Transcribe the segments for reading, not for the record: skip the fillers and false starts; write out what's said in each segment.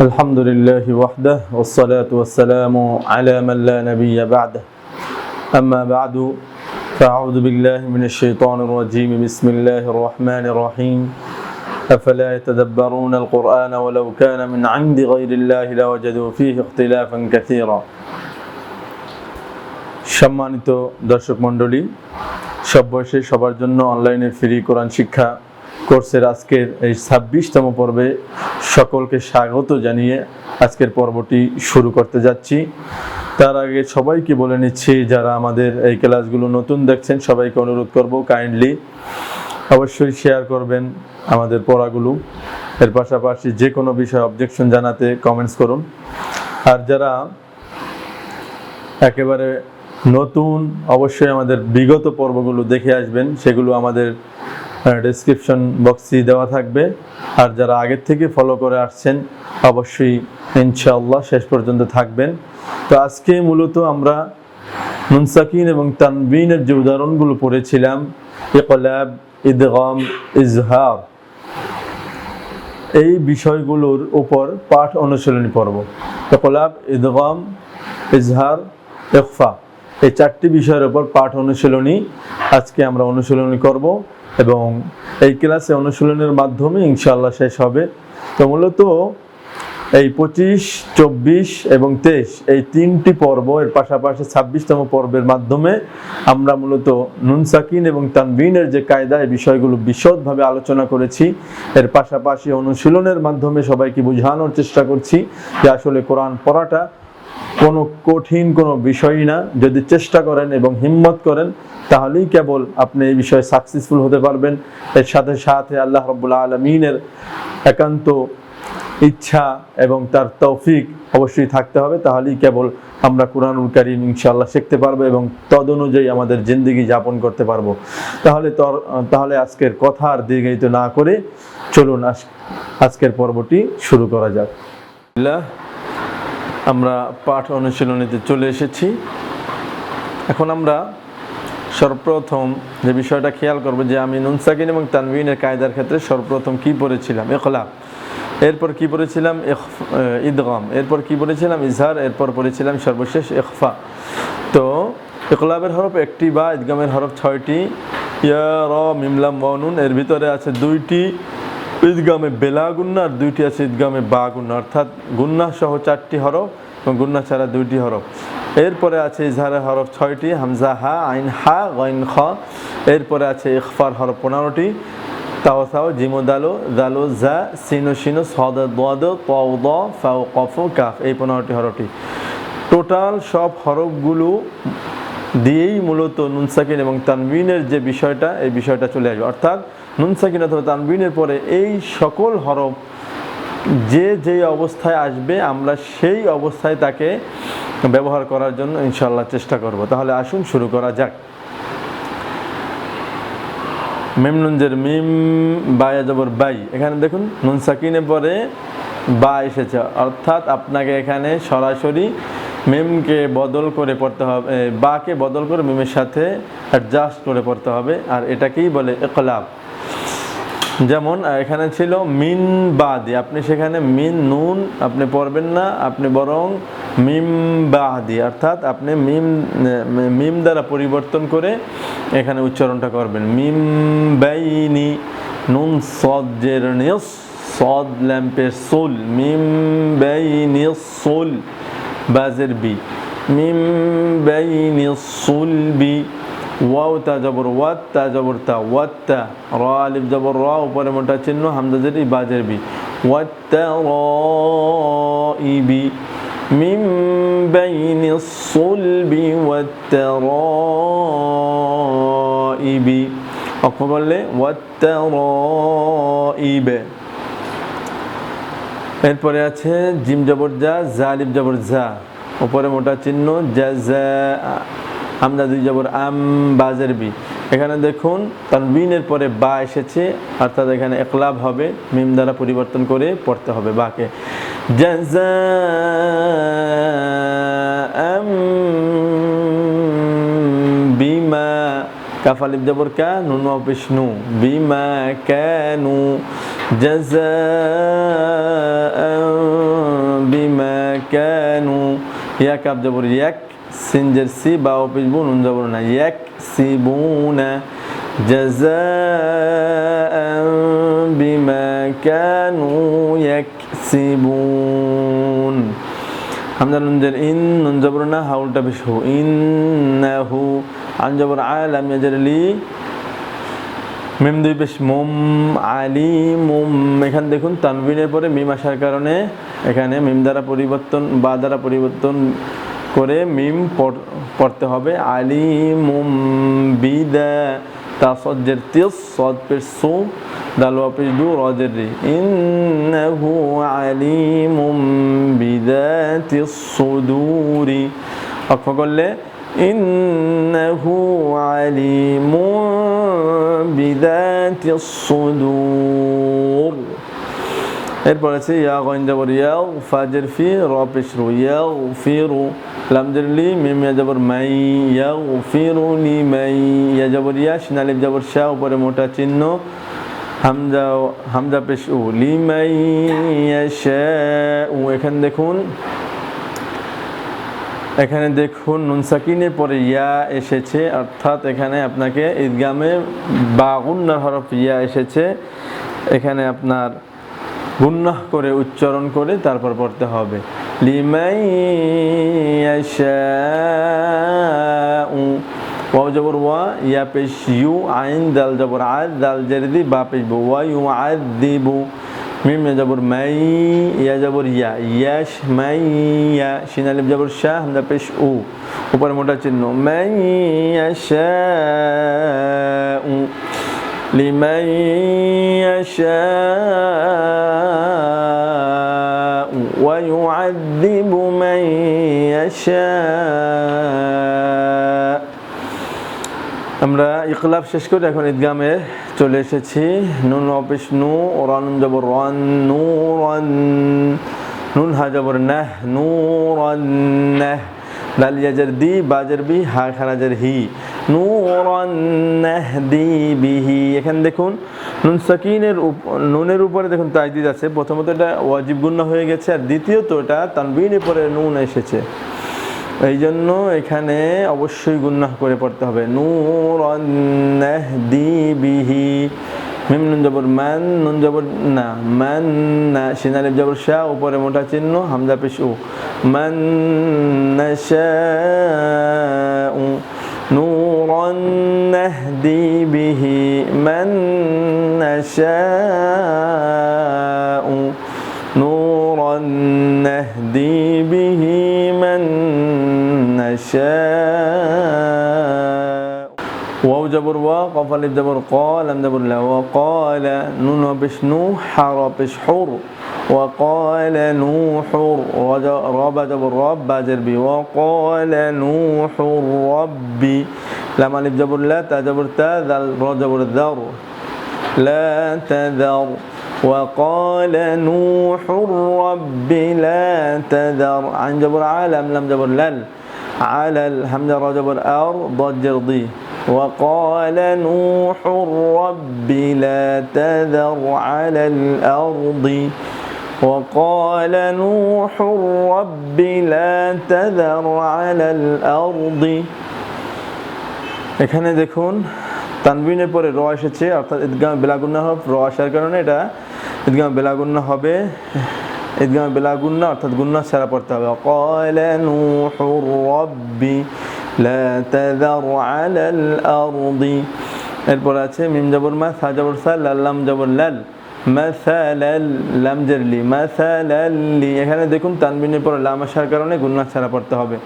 الحمد لله وحده والصلاة والسلام على من لا نبي بعده أما بعد فأعوذ بالله من الشيطان الرجيم بسم الله الرحمن الرحيم أفلا يتدبرون القرآن ولو كان من عند غير الله لوجدوا فيه اختلافا كثيرا সম্মানিত দর্শক মণ্ডলী, সব বয়সে সবার জন্য অনলাইনে ফ্রি কোরআন শিক্ষা কোর্সের আজকের এই 26তম পর্বে সকলকে স্বাগত জানিয়ে আজকের পর্বটি শুরু করতে যাচ্ছি। তার আগে সবাইকে বলে নিচ্ছি, যারা আমাদের এই ক্লাসগুলো নতুন দেখছেন সবাইকে অনুরোধ করব কাইন্ডলি অবশ্যই শেয়ার করবেন আমাদের পড়াগুলো। এর পাশাপাশি যে কোনো বিষয়ে অবজেকশন জানাতে কমেন্টস করুন। আর যারা একেবারে নতুন, অবশ্যই আমাদের বিগত পর্বগুলো দেখে আসবেন, সেগুলো আমাদের ডেসক্রিপশন বক্সে দেওয়া থাকবে। আর যারা আগের থেকে ফলো করে আসছেন অবশ্যই ইনশাআল্লাহ শেষ পর্যন্ত থাকবেন। তো আজকে মূলত আমরা নুন সাকিন এবং তানবিনের যে উদাহরণগুলো পড়েছিলাম, ইকলাব, ইদগাম, ইজহার, এই বিষয়গুলোর উপর পাঠ অনুশীলনী পর্ব। ইকলাব, ইদগাম, ইজহার, ইখফা, এই চারটি বিষয়ের উপর পাঠ অনুশীলনী আজকে আমরা অনুশীলনী করব এবং এই ক্লাসে অনুশীলনের মাধ্যমে ইনশাআল্লাহ শেষ হবে। তো মূলত এই 25, 24 এবং 23 এই তিনটি পর্ব, এর পাশাপাশি 26তম পর্বের মাধ্যমে আমরা মূলত নুন সাকিন এবং তানবিনের যে কায়দা, এই বিষয়গুলো বিশদভাবে আলোচনা করেছি। এর পাশাপাশি অনুশীলনের মাধ্যমে সবাইকে বোঝানোর চেষ্টা করছি যে আসলে কোরআন পড়াটা কোনো কঠিন কোনো বিষয়ই না। যদি চেষ্টা করেন এবং হিম্মত করেন তাহলেই কেবল আপনি এই বিষয়ে সাকসেসফুল হতে পারবেন। এর সাথে সাথে আল্লাহ রাব্বুল আলামিনের একান্ত ইচ্ছা এবং তার তৌফিক অবশ্যই থাকতে হবে, তাহলেই কেবল আমরা কোরআনুল কারীম ইনশাআল্লাহ শিখতে পারবো এবং তদ অনুযায়ী আমাদের জিন্দেগি যাপন করতে পারবো। তাহলে আজকের কথা আর দীর্ঘায়িত না করে চলুন আজকের পর্বটি শুরু করা যাক। আমরা পাঠ অনুশীলনীতে চলে এসেছি। এখন আমরা সর্বপ্রথম যে বিষয়টা খেয়াল করব যে আমি নুন সাকিন এবং তানবিনের কায়দার ক্ষেত্রে সর্বপ্রথম কি পড়েছিলাম? ইকলাব, এরপর কি পড়েছিলাম? ইদগাম, এরপর কি পড়েছিলাম? ইজহার, এরপর পড়েছিলাম সর্বশেষ ইখফা। তো ইকলাবের হরফ 1টি বা ইদগামের হরফ 6টি, ইয়া, র, মিম, লাম, ওয়া, নুন। এর ভিতরে আছে 2টি ইদগামে বেলা গুন্না আর 2টি আছে ইদগামে বা গুন্না, অর্থাৎ গুন্না সহ 4টি হরফ এবং গুন্না ছাড়া 2টি হরফ। এরপরে আছে ইজহারের হরফ 6টি, হামজা, হা, আইন, হা, গাইন, খ। এরপরে আছে ইখফার হরফ 15টি, তাও, সাও, জিমো, দালো, দালো, জা, সিনো, শিনো, সদ, দদ, তাও, দ, ফাও, কফ, কাফ, এই 15টি হরফটি। টোটাল সব হরফগুলো দিয়েই মূলত নুন সাকিন এবং তানবিনের যে বিষয়টা, এই বিষয়টা চলে আসবে। অর্থাৎ নুন সাকিন অথবা তানবিনের পরে এই সকল হরফ যে অবস্থায় আসবে আমরা সেই অবস্থায় তাকে ব্যবহার করার জন্য ইনশাআল্লাহ চেষ্টা করব। তাহলে আসুন শুরু করা যাক। মিম নুনজের মিম, বায়া জবর বাই। এখানে দেখুন নুন সাকিনের পরে বা এসেছে, অর্থাৎ আপনাকে এখানে সরাসরি মিমকে বদল করে পড়তে হবে, বাকে বদল করে মিমের সাথে অ্যাডজাস্ট করে পড়তে হবে, আর এটাকেই বলে ইকলাব। যেমন এখানে ছিল মিন বাদি, আপনি সেখানে মিন নুন আপনি পড়বেন না, আপনি বরং মিম বাদি, অর্থাৎ আপনি মিম দ্বারা পরিবর্তন করে এখানে উচ্চারণটা করবেন। মিম বাইনি, নুন সদ জের নিস, সদ ল্যাম্পের সোল, মিম বাইনি সোল, বাজের বি, মিম বাইনি সোল বি, ওয়াও তা জবর ওয়াত, তা জবর তা, ওয়াত্তা, র আলিফ জবর র, উপরে মোটা চিহ্ন, হামজা জের ই, বাজের বি, ওয়াত্তা র ই বি, মিম বাইনি সুলবি ওয়াত্তা র ই বি, অক্ষ করলে ওয়াত্তা র ই বে। এরপরে আছে জিম জবর জা, জা আলিফ জবর জা, উপরে মোটা চিহ্ন, জা জা, হামজা দুই জবর আম, বাজের বি। এখানে দেখুন তানবিনের পরে বা এসেছে, অর্থাৎ এখানে ইকলাব হবে, মিম দ্বারা পরিবর্তন করে পড়তে হবে বাকে। জাযাআম বিমা, কাফ আলিফ জবর কা, নুন ওয়াও পেশ নু, বিমা কানু, জাযাআম ইয়া কাব জবর ইয়াক, সিন জের সি, বা অফিস বু, নুন জবর না, ইয়াক সিবুনা জাযাআন বিমা কানু ইয়াকসিবুন। হামজা নুন জের ইন, নুন জবর না, হাউলটা পেশ হু, ইন্নাহু। আন জবর আ, লাম ইয়াজের লি, মিম দুই পেশ মুম, আলিমুম। এখানে দেখুন তানবিনের পরে মিম আসার কারণে এখানে মিম দ্বারা পরিবর্তন, বা দ্বারা পরিবর্তন করে মিম পড়তে হবে। আলিমুম বিদা, তাসজ্জের তিস, সদ পেশ সু, দাল ওয়া পেশ দু, রজের রি। ইন্নাহু আলিমুম বিদাতিস সুদুরি। ওয়াকফ করলে ইন্নাহু আলিমুম বিদাতিস সুদুর। এরপর আছে ইয়া গইন জবর ইয়াও, ফাজের ফি, র পেশ রু, ইয়াগফিরু, লাম জের লি, মিম ইয়া জবর মাই, ইয়াগফিরু লিমাই। ইয়া জবর ইয়া, শিন আলিফ জবর শা, উপরে মোটা চিহ্ন, হামজা পেশ উ, লিমাই ইয়াশাউ। এখানে দেখুন নুন সাকিনের পরে ইয়া এসেছে, অর্থাৎ এখানে আপনাকে ইদগামে বা গুন্নার হরফ ইয়া এসেছে, এখানে আপনার গুন্নাহ করে উচ্চারণ করে তারপর পড়তে হবে। লিমাই ইয়াশাউ। ওয়া জবর ওয়া, ইয়া পেশ ইউ, আইন দাল জবর আদ, দাল জের দি, বা পেশ বু, ওয়া ইউআযযিবু। মিম ইয়া জবর মাই, ইয়া জবর ইয়া, ইয়াশ মাইয়া, শিন আলিফ জবর শাহ, হামজা পেশ উ, উপরে মোটা চিহ্ন, মাই ইয়াশাউ, লিমান ইয়াশাউ ওয়া ইউআযযিবু মান ইয়াশা। আমরা ইকলাব শেষ করে এখন ইদগামে চলে এসেছি। নুন অপেশ নু, রান জবর রান, নূরান, নুন হা জবর নাহ, নূরান নাহ, দাল ইয়াজের দি, বাজের বি, হা খারাজের হি, নূরান নাহদি বিহি। এখানে দেখুন নুন সাকিনের নুনের উপরে দেখুন তাজদিদ আছে। প্রথমত এটা ওয়াজিব গুন্না হয়ে গেছে, আর দ্বিতীয়ত এটা তানবিনের পরে নুন এসেছে, এই জন্য এখানে অবশ্যই গুন্নাহ করে পড়তে হবে। নূরান নাহদি বিহি। মিম নুন জবর মান, নুন জবর না, মান না, শিন আলিফ জবর শা, উপরে মোটা চিহ্ন, হামজা পেশ উ, মান নাশাউ, নূরান নাহদি বিহি মান নাশাউ, নূরান নাহদি বিহি মান নাশাউ। ওয়াও জবর ওয়া, কফ আলিফ জবর ক, লাম জবর লা, ওয়া ক্বালা, নুন পেশ নু, হা রা পেশ হুর, ওয়া ক্বালা নূহুর, রা বা জবর রব, বা জের বি, ওয়া ক্বালা নূহুর রাব্বি, লাম আলিফ জবর লা, তা জবর তা, দাল রা জবর দার, লা তাদার, ওয়া ক্বালা নূহুর রাব্বি লা তাদার। আইন জবর আ, লাম জবর লাল, আলাল, হামজা রা জবর আর, দাদ জের দি, وقال نوح رب لا تذر على الأرض، وقال نوح رب لا تذر على الأرض। এখানে দেখুন তানবিনের পরে র এসেছে, অর্থাৎ ইদগাম বেলা গুন্না হরফ র আসার কারণে এটা ইদগাম বেলা গুন্না হবে। ইদগাম বেলা গুন্না অর্থাৎ গুন্না ছাড়া পড়তে হবে। وقال نوح رب لا تذر على الأرض। এরপর আছে মিম জবর মা, সা জবর সা, লাম জবর লাল, মাসালাল, লাম জের লি, মাসালাল্লি। এখানে দেখুন তানবিনের পর লাম আসার কারণে গুন্নাহ ছাড়া পড়তে হবে।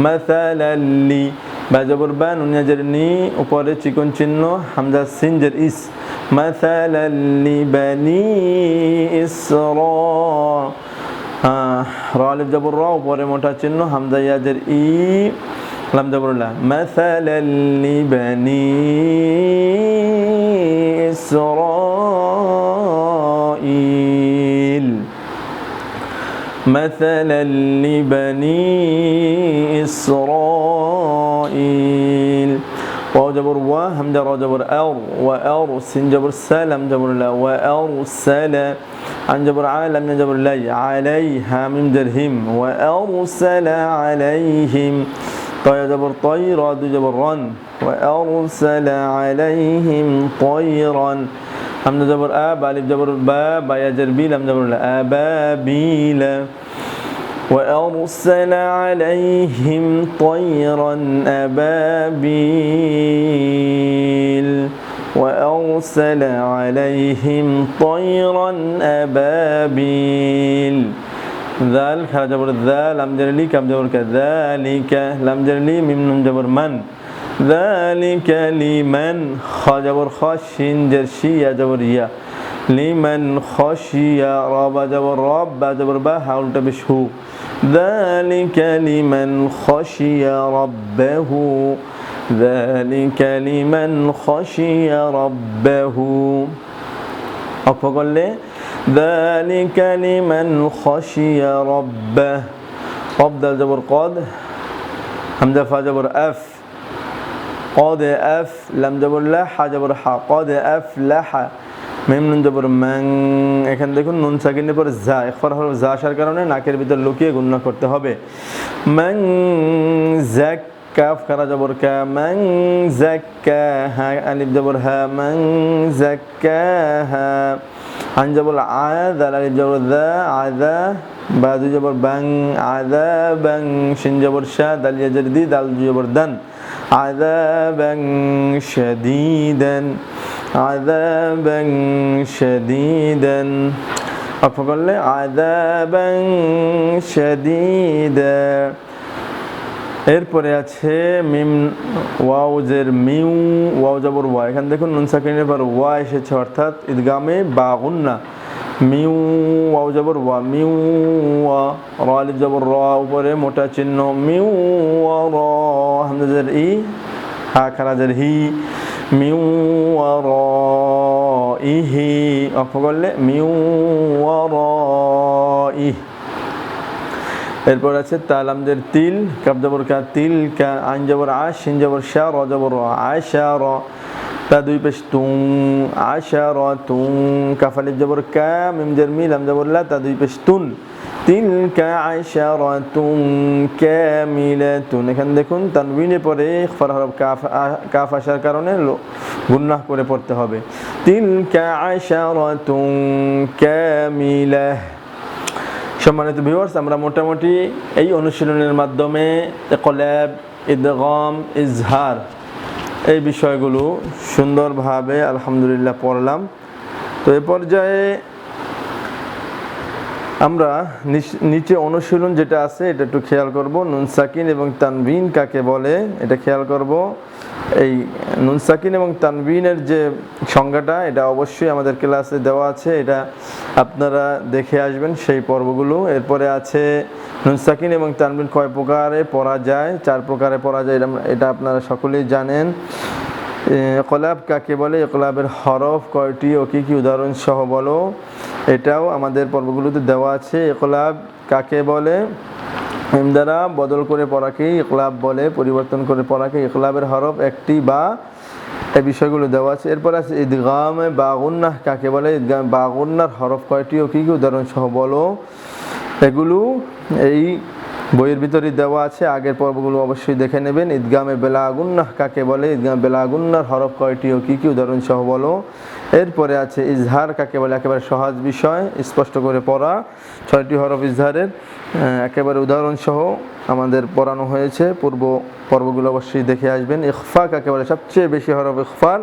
মাসালাল্লি, বা জবর বা, নুন জের নি, উপরে চিকন চিহ্ন, হামজা সিন জের ইস, মাসালাল্লি বানি ইসরা, রা আলিফ জবর রা, উপরে মোটা চিহ্ন, হামজা ইয়া জের ই, লাম জবর লা, মাসালাল লিবানি ইসরাঈল, মাসালাল লিবানি ইসরাঈল। ওয়াও জবর ওয়া, হামজা র জবর আও, ওয়া আও, সিন জবর সা, লাম জবর লা, ওয়া আও সালা, আন জবর আ, লাম জবর লাই, আলাই, হা মিম জের হিম, ওয়া আও সালা আলাইহিম। طير جبر طير، راد جبر رن، وأرسل عليهم طيرا. همزة جبر آب، ألف جبر با، با يجر بي، لم جبر لا، أبابيل. وأرسل عليهم طيرا أبابيل، وأرسل عليهم طيرا أبابيل. ذال خا جبر ذا، لم جر لي، كم جبر كذلك، لم جر لي، ميم نون جبر من، ذلك لمن. خا جبر خا، شين جر شي، يا جبر يا، لمن خشي. راب جبر راب، با جبر با، ها التا بش هو، ذلك لمن خشي ربه، ذلك لمن خشي ربه. أقف قل ذلك لمن خشي ربه. قد جبر قد، همزة فا جبر أف، قد أف، لم جبر لا، حا جبر حا، قد أفلح، মিম নুন জবর ম্যাং। এখানে দেখুন নুন সাকিনের পর যা, ইখফার হরফ যা আসার কারণে নাকের ভিতর লুকিয়ে গুণনা করতে হবে। ম্যাং জাক, কাফ খারা জবর কা, ম্যাং জাক্কা, হা আলিফ জবর হা, ম্যাং জাক্কাহা। আন জবর আ, দাল আলিফ জবর দা, আদা, বা দুই জবর বাং, আযাবাং, শিন জবর শা, দাল ইয়া জের দি, দাল দুই জবর দান, আযাবাং শাদীদান, আযাবাং শাদীদান। অক্ষ করলে আযাবাং শাদীদা। এরপরে আছে মিম ওয়াও জের মিউ, ওয়াও জবর ওয়া। এখানে দেখুন নুন সাকিনের পর ওয়া এসেছে, অর্থাৎ ইদগামে বা গুন্না। মিউ, ওয়াও জবর ওয়া, মিউ ওয়া, র আলিফ জবর র, উপরে মোটা চিহ্ন, মিউ ওয়া র, হামজা জের ই, হা খারা জের হি, মিউ ওয়া র ইহি। অক্ষ করলে মিউ ওয়া র ইহ। এরপর আছে তালামদের তিল, কাব জবর কা, তিল কা, আইন জবর আ, শিন জবর শা, র জবর র, আশা র, তা দুই পেশ তুং, আশা র তুং, কাফ আলিফ জবর কা, মিম জের মি, লাম জবর লা, তা দুই পেশ তুন, তিল কা আশা র তুং কামিলাতুন। এখানে দেখুন তানবিনের পরে ইখফার হরফ কাফ আসার কারণে গুন্নাহ করে পড়তে হবে। তিল কা আশা র তুং কামিলাহ। সম্মানিত ভিউয়ার্স, আমরা মোটামুটি এই অনুশীলনের মাধ্যমে ইকলাব, ইদগাম, ইজহার এই বিষয়গুলো সুন্দরভাবে আলহামদুলিল্লাহ পড়লাম। তো এ পর্যায়ে আমরা নিচে অনুশীলন যেটা আছে এটা একটু খেয়াল করব। নুন সাকিন এবং তানবিন কাকে বলে এটা খেয়াল করব। এই নুন সাকিন এবং তানবিনের যে সংজ্ঞাটা এটা অবশ্যই আমাদের ক্লাসে দেওয়া আছে, এটা আপনারা দেখে আসবেন সেই পর্বগুলো। এরপরে আছে নুন সাকিন এবং তানবিন কয় প্রকারে পড়া যায়, 4 প্রকারে পড়া যায়, এটা আপনারা সকলেই জানেন। ইকলাব কাকে বলে, ইকলাবের হরফ কয়টি ও কী কী উদাহরণ সহ বলো, এটাও আমাদের পর্বগুলোতে দেওয়া আছে। ইকলাব কাকে বলে, মিম দ্বারা বদল করে পড়াকেই ইকলাব বলে, পরিবর্তন করে পড়াকে। ইকলাবের হরফ একটি বা, এই বিষয়গুলো দেওয়া আছে। এরপর আছে ইদগামে বা গুন্নাহ কাকে বলে, ইদগামে বা গুন্নার হরফ কয়টি ও কী কী উদাহরণ সহ বলো, এগুলো এই বইয়ের ভিতরে দেওয়া আছে, আগের পর্বগুলো অবশ্যই দেখে নেবেন। ইদগামে বেলা গুন্নাহ কাকে বলে, ইদগামে বেলা গুন্নার হরফ কয়টি ও কী কী উদাহরণ সহ বলো। এরপরে আছে ইজহার কাকে বলে, একেবারে সহজ বিষয়, স্পষ্ট করে পড়া, 6টি হরফ ইজহারের একেবারে উদাহরণ সহ আমাদের পড়ানো হয়েছে, পূর্ব পর্বগুলো অবশ্যই দেখে আসবেন। ইখফা কাকে বলে, সবচেয়ে বেশি হরফ ইখফার।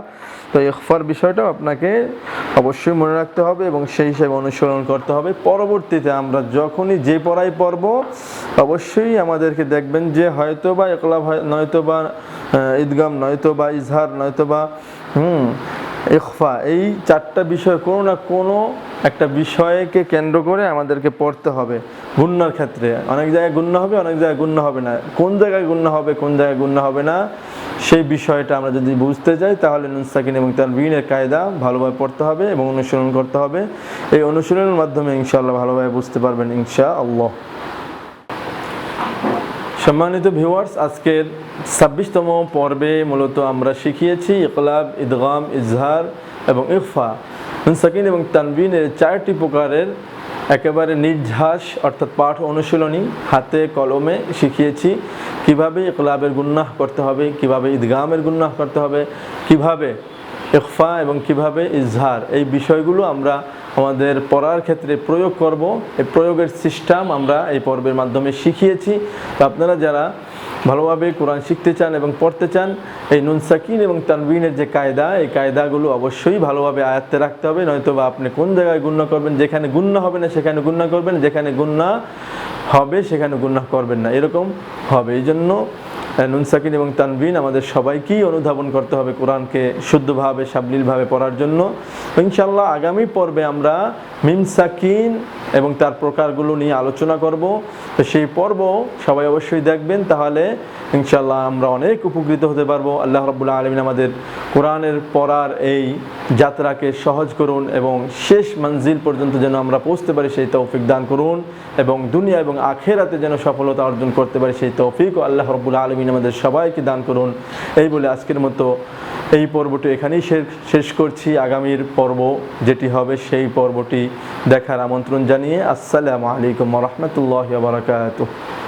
তো ইখফার বিষয়টাও আপনাকে অবশ্যই মনে রাখতে হবে এবং সেই হিসাবে অনুসরণ করতে হবে। পরবর্তীতে আমরা যখনই যে পড়াই পড়ব অবশ্যই আমাদেরকে দেখবেন যে হয়তো বা ইকলাব, নয়তো বা ইদগাম, নয়তো বা ইজহার, নয়তো বা ইখফা, এই 4টা বিষয় কোনো না কোনো একটা বিষয়কে কেন্দ্র করে আমাদেরকে পড়তে হবে। গুন্নার ক্ষেত্রে অনেক জায়গায় গুন্না হবে, অনেক জায়গায় গুন্না হবে না। কোন জায়গায় গুন্না হবে, কোন জায়গায় গুন্না হবে না, সেই বিষয়টা আমরা যদি বুঝতে যাই তাহলে নুন সাকিন এবং তানবিনের কায়দা ভালোভাবে পড়তে হবে এবং অনুশীলন করতে হবে। এই অনুশীলনের মাধ্যমে ইনশাআল্লাহ ভালোভাবে বুঝতে পারবেন ইনশাআল্লাহ। সম্মানিত ভিউয়ার্স, আজকের 26তম পর্বে মূলত আমরা শিখিয়েছি ইকলাব, ইদগাম, ইজহার এবং ইখফা, নুন সাকিন এবং তানবিনের 4টি প্রকারের একেবারে নির্ঝাস অর্থাৎ পাঠ অনুশীলনী হাতে কলমে শিখিয়েছি। কিভাবে ইকলাবের গুন্নাহ করতে হবে, কিভাবে ইদগামের গুন্নাহ করতে হবে, কিভাবে ইখফা এবং কিভাবে ইজহার, এই বিষয়গুলো আমরা আমাদের পড়ার ক্ষেত্রে প্রয়োগ করব। এই প্রয়োগের সিস্টেম আমরা এই পর্বের মাধ্যমে শিখিয়েছি। তো আপনারা যারা ভালোভাবে কোরআন শিখতে চান এবং পড়তে চান, এই নুন সাকিন এবং তানবিনের যে কায়দা, এই কায়দাগুলো অবশ্যই ভালোভাবে আয়ত্তে রাখতে হবে, নয়তো বা আপনি কোন জায়গায় গুন্না করবেন, যেখানে গুন্না হবে না সেখানে গুন্না করবেন, যেখানে গুন্না হবে সেখানে গুন্না করবেন না, এরকম হবে। এই জন্য নুন সাকিন এবং তানবিন আমাদের সবাইকেই অনুধাবন করতে হবে কোরআনকে শুদ্ধভাবে সাবলীলভাবে পড়ার জন্য। ইনশাআল্লাহ আগামী পর্বে আমরা মিম সাকিন এবং তার প্রকারগুলো নিয়ে আলোচনা করব। তো সেই পর্ব সবাই অবশ্যই দেখবেন, তাহলে ইনশাআল্লাহ আমরা অনেক উপকৃত হতে পারবো। আল্লাহ রাব্বুল আলামিন আমাদের কোরআনের পড়ার এই যাত্রাকে সহজ করুন এবং শেষ মঞ্জিল পর্যন্ত যেন আমরা পৌঁছতে পারি সেই তৌফিক দান করুন, এবং দুনিয়া এবং আখেরাতে যেন সফলতা অর্জন করতে পারি সেই তৌফিক আল্লাহ রাব্বুল আলামিন আমাদের সবাইকে দান করুন। এই বলে আজকের মতো এই পর্বটি এখানেই শেষ করছি। আগামীর পর্ব যেটি হবে সেই পর্বটি দেখার আমন্ত্রণ জানিয়ে আসসালামু আলাইকুম ওয়া রাহমাতুল্লাহি ওয়া বারাকাতুহু।